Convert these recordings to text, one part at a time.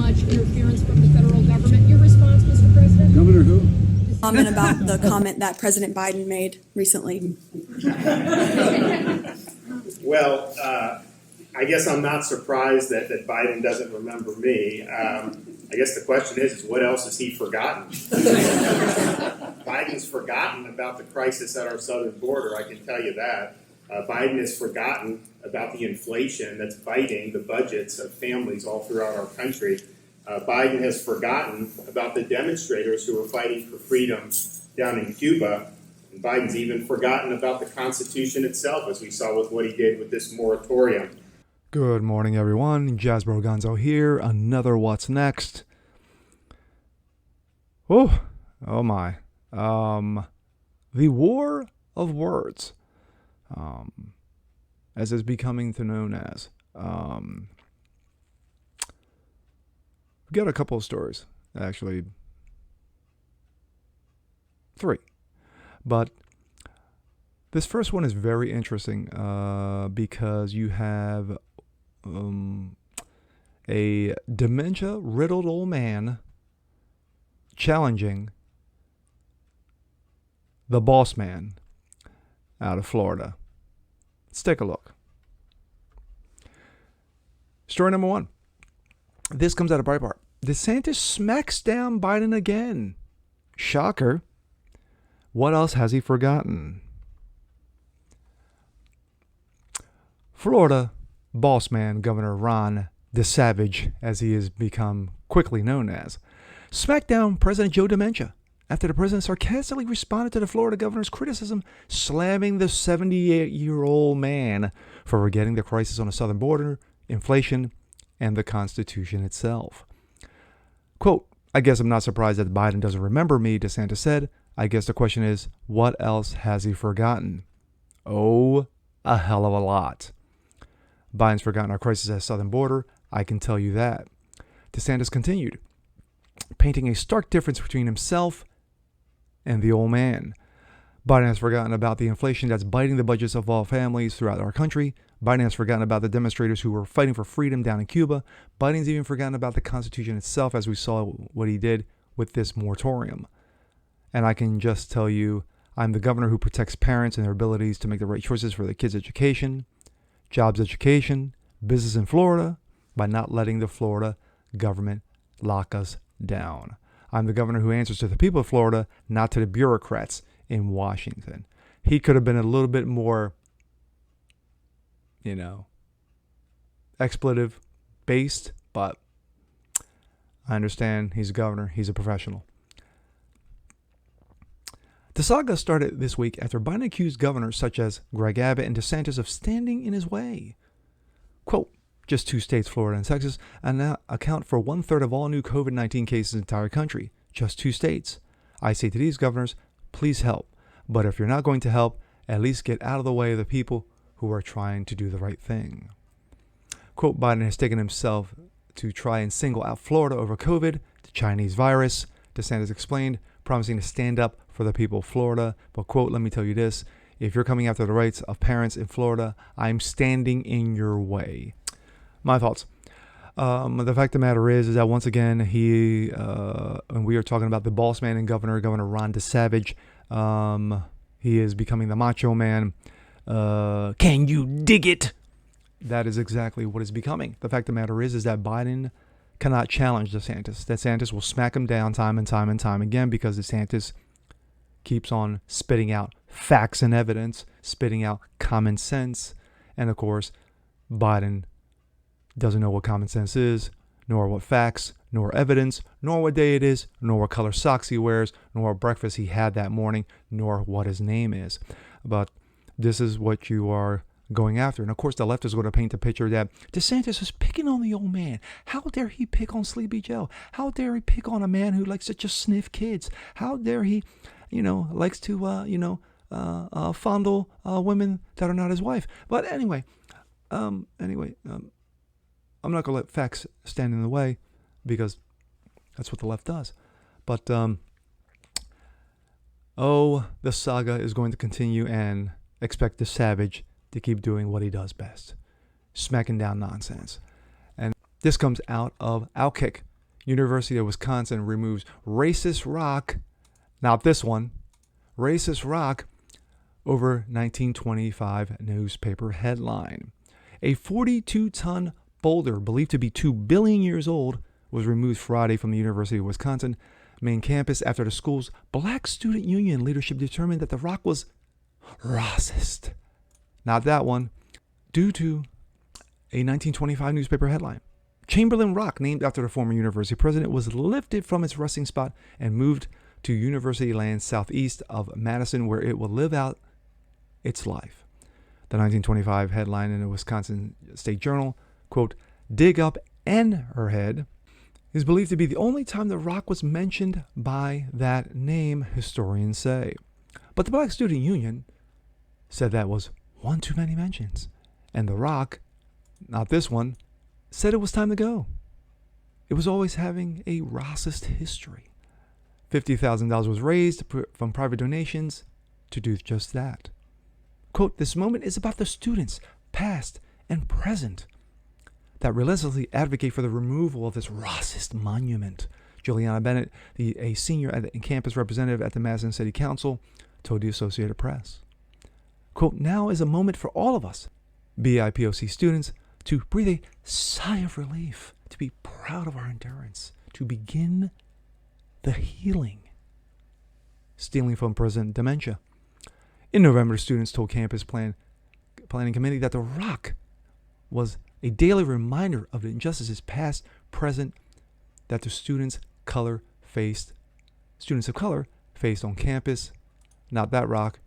much interference from the federal government. Your response, Mr. President? Governor who? Comment about the comment that President Biden made recently. Well, I guess I'm not surprised that Biden doesn't remember me. I guess the question is what else has he forgotten? Biden's forgotten about the crisis at our southern border, I can tell you that. Biden has forgotten about the inflation that's biting the budgets of families all throughout our country. Biden has forgotten about the demonstrators who are fighting for freedom down in Cuba. And Biden's even forgotten about the Constitution itself, as we saw with what he did with this moratorium. Good morning, everyone. Jasper Gonzo here. Another What's Next. Oh my. The war of words, as it's becoming known as. We got a couple of stories, actually 3. But this first one is very interesting because you have a dementia-riddled old man challenging the boss man out of Florida. Let's take a look. Story number 1. This comes out of Breitbart. Desantis smacks down Biden again. Shocker. What else has he forgotten? Florida boss man Governor Ron Desavage, as he has become quickly known as, smacked down President Joe Dementia after the president sarcastically responded to the Florida governor's criticism, slamming the 78-year-old man for forgetting the crisis on the southern border, inflation, and the Constitution itself. Quote, I guess I'm not surprised that Biden doesn't remember me, DeSantis said. I guess the question is, what else has he forgotten? Oh, a hell of a lot. Biden's forgotten our crisis at the southern border. I can tell you that. DeSantis continued, painting a stark difference between himself and the old man. Biden has forgotten about the inflation that's biting the budgets of all families throughout our country. Biden has forgotten about the demonstrators who were fighting for freedom down in Cuba. Biden's even forgotten about the Constitution itself, as we saw what he did with this moratorium. And I can just tell you, I'm the governor who protects parents and their abilities to make the right choices for their kids' education, jobs education, business in Florida, by not letting the Florida government lock us down. I'm the governor who answers to the people of Florida, not to the bureaucrats in Washington. He could have been a little bit more, expletive based, but I understand he's a governor. He's a professional. The saga started this week after Biden accused governors such as Greg Abbott and DeSantis of standing in his way. Quote, just 2 states, Florida and Texas, now account for 1/3 of all new COVID-19 cases in the entire country. Just 2 states. I say to these governors, please help. But if you're not going to help, at least get out of the way of the people who are trying to do the right thing. Quote, Biden has taken himself to try and single out Florida over COVID, the Chinese virus, DeSantis explained, promising to stand up for the people of Florida. But, quote, let me tell you this. If you're coming after the rights of parents in Florida, I'm standing in your way. My thoughts. The fact of the matter is that once again, and we are talking about the boss man and Governor Ron DeSavage. He is becoming the macho man. Can you dig it? That is exactly what is becoming. The fact of the matter is that Biden cannot challenge DeSantis. DeSantis will smack him down time and time and time again because DeSantis keeps on spitting out facts and evidence, spitting out common sense. And of course, Biden doesn't know what common sense is, nor what facts, nor evidence, nor what day it is, nor what color socks he wears, nor what breakfast he had that morning, nor what his name is. But this is what you are going after. And of course, the left is going to paint a picture that DeSantis is picking on the old man. How dare he pick on Sleepy Joe? How dare he pick on a man who likes to just sniff kids? How dare he, likes to, fondle women that are not his wife? But anyway, I'm not going to let facts stand in the way because that's what the left does. But, the saga is going to continue, and expect the Savage to keep doing what he does best, smacking down nonsense. And this comes out of Outkick. University of Wisconsin removes racist rock, not this one, racist rock over 1925 newspaper headline. A 42-ton boulder believed to be 2 billion years old was removed Friday from the University of Wisconsin main campus after the school's Black Student Union leadership determined that the rock was racist. Not that one. Due to a 1925 newspaper headline. Chamberlain Rock, named after the former university president, was lifted from its resting spot and moved to university land southeast of Madison, where it will live out its life. The 1925 headline in the Wisconsin State Journal, quote, "Dig up N-her-head," is believed to be the only time the rock was mentioned by that name, historians say. But the Black Student Union said that was one too many mentions. And the rock, not this one, said it was time to go. It was always having a racist history. $50,000 was raised from private donations to do just that. Quote, "This moment is about the students, past and present, that relentlessly advocate for the removal of this racist monument," Juliana Bennett, a senior and campus representative at the Madison City Council, told the Associated Press. Quote, "Now is a moment for all of us, BIPOC students, to breathe a sigh of relief, to be proud of our endurance, to begin the healing." Stealing from President Dementia. In November, students told campus planning committee that the rock was a daily reminder of the injustices past, present, that the students of color faced on campus. Not that rock.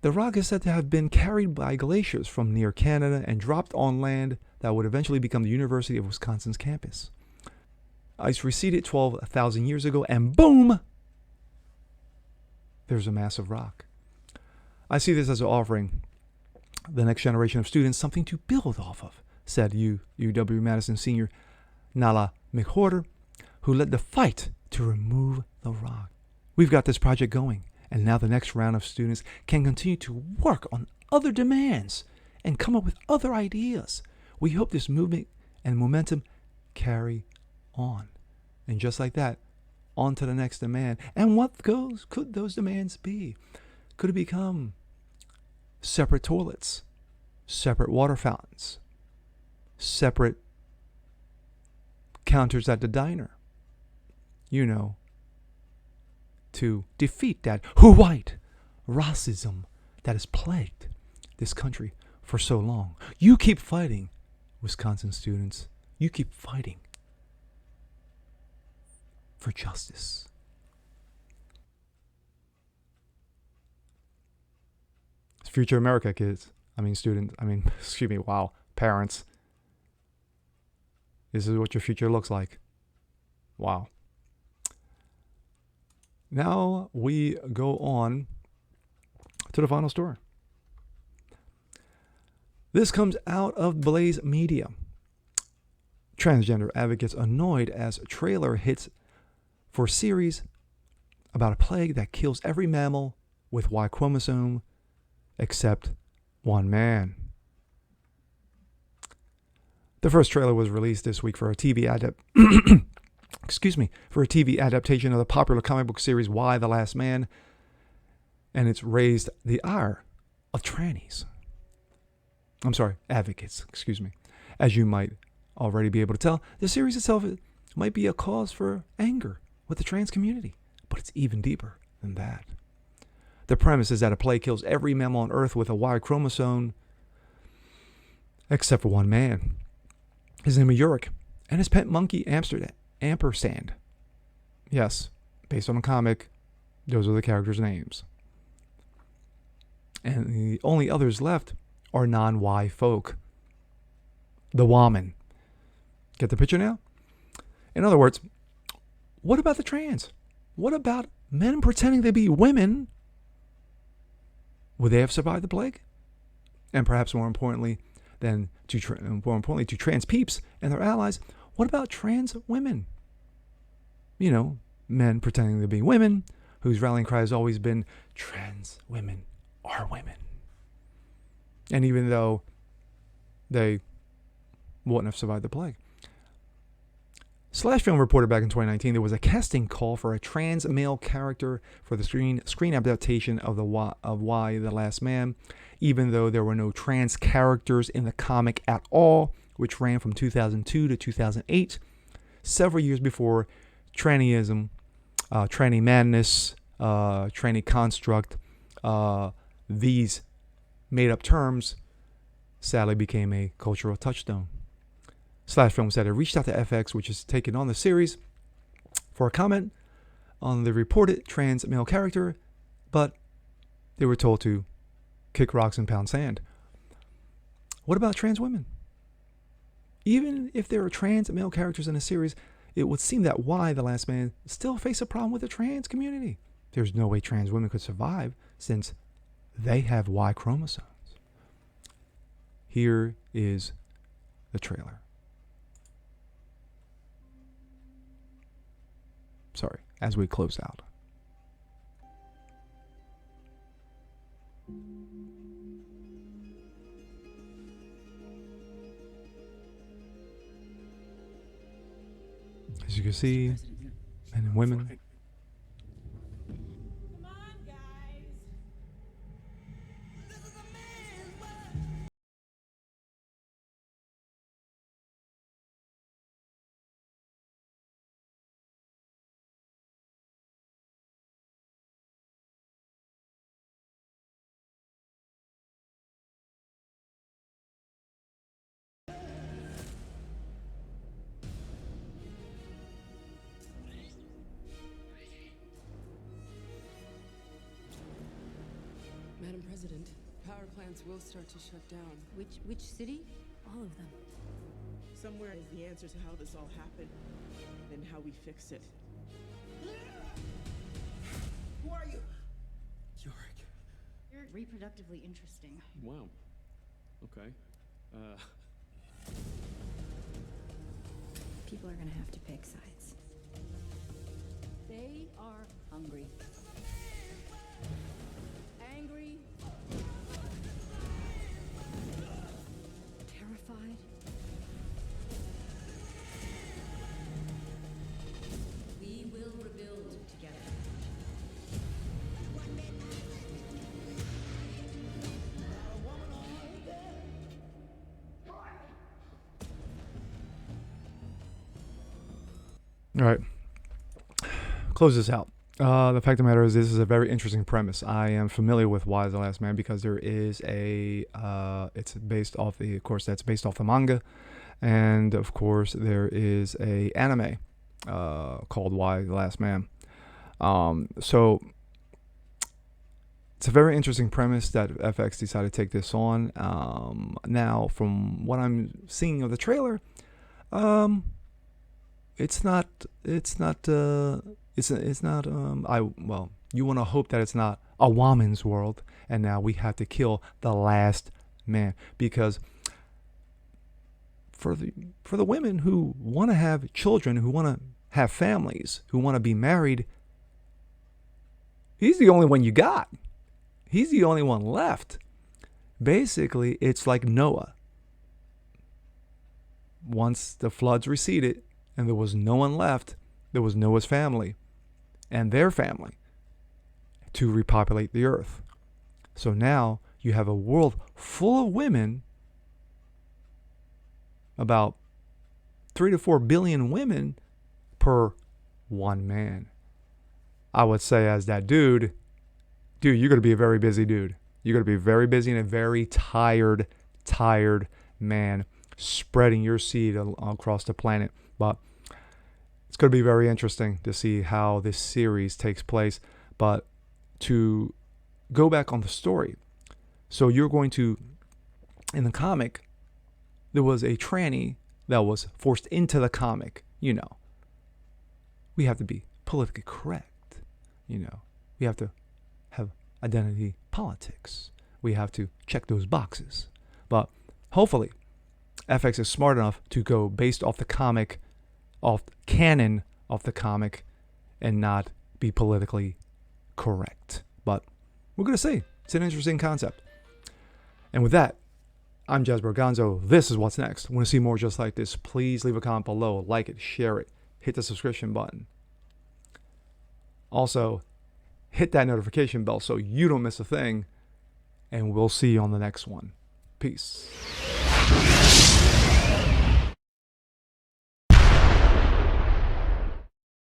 The rock is said to have been carried by glaciers from near Canada and dropped on land that would eventually become the University of Wisconsin's campus. Ice receded 12,000 years ago, and boom, there's a massive rock. I see this as offering the next generation of students something to build off of, said UW-Madison senior Nala McWhorter, who led the fight to remove the rock. "We've got this project going, and now the next round of students can continue to work on other demands and come up with other ideas. We hope this movement and momentum carry on." And just like that, on to the next demand. And what could those demands be? Could it become separate toilets, separate water fountains, separate counters at the diner? You know, to defeat that white racism that has plagued this country for so long. You keep fighting, Wisconsin students. You keep fighting for justice. It's future America, kids. Parents. This is what your future looks like. Wow. Now we go on to the final story. This comes out of Blaze Media. Transgender advocates annoyed as trailer hits for series about a plague that kills every mammal with Y chromosome except one man. The first trailer was released this week for a TV adaptation of the popular comic book series Y: The Last Man, and it's raised the ire of trannies. Advocates, As you might already be able to tell, the series itself might be a cause for anger with the trans community, but it's even deeper than that. The premise is that a plague kills every mammal on Earth with a Y chromosome except for one man. His name is Yurik, and his pet monkey Ampersand. Yes, based on a comic, those are the characters' names. And the only others left are non-Y folk. The woman. Get the picture now? In other words, what about the trans? What about men pretending to be women? Would they have survived the plague? And perhaps more importantly to trans peeps and their allies, what about trans women? You know, men pretending to be women, whose rallying cry has always been, trans women are women. And even though they wouldn't have survived the plague. Slash Film reported back in 2019 there was a casting call for a trans male character for the screen adaptation of Why the Last Man, even though there were no trans characters in the comic at all, which ran from 2002 to 2008, several years before Trannyism, Trannie madness, Trannie construct, these made-up terms sadly became a cultural touchstone. Slash Film said it reached out to FX, which has taken on the series, for a comment on the reported trans male character, but they were told to kick rocks and pound sand. What about trans women? Even if there are trans male characters in a series, it would seem that Why the Last Man still face a problem with the trans community. There's no way trans women could survive since they have Y chromosomes. Here is the trailer. Sorry, as we close out. As you can see, men and women. Come on, guys. Madam President, power plants will start to shut down. Which city? All of them. Somewhere is the answer to how this all happened and how we fix it. Who are you? Yorick. You're reproductively interesting. Wow. Okay. People are gonna have to pick sides. They are hungry. Angry. Terrified. We will rebuild together. All right. Close this out. The fact of the matter is, this is a very interesting premise. I am familiar with Why the Last Man because there is a, it's based off the, of course, that's based off the manga. And of course, there is a anime called Why the Last Man. So it's a very interesting premise that FX decided to take this on. Now, from what I'm seeing of the trailer, it's not well, you want to hope that it's not a woman's world and now we have to kill the last man, because for the women who want to have children, who want to have families, who want to be married, he's the only one you got. He's the only one left. Basically, it's like Noah. Once the floods receded and there was no one left, there was Noah's family and their family to repopulate the earth. So now you have a world full of women, about 3 to 4 billion women per one man. I would say, as that dude, you're going to be a very busy dude. You're going to be very busy and a very tired man spreading your seed across the planet. But it's going to be very interesting to see how this series takes place. But to go back on the story, so you're going to, in the comic, there was a tranny that was forced into the comic. You know, we have to be politically correct. You know, we have to have identity politics. We have to check those boxes. But hopefully, FX is smart enough to go based off the comic, off canon of the comic, and not be politically correct. But we're going to see. It's an interesting concept. And with that, I'm Jasper Gonzo. This is What's Next. Want to see more just like this? Please leave a comment below, like it, share it, hit the subscription button. Also, hit that notification bell so you don't miss a thing, and we'll see you on the next one. Peace.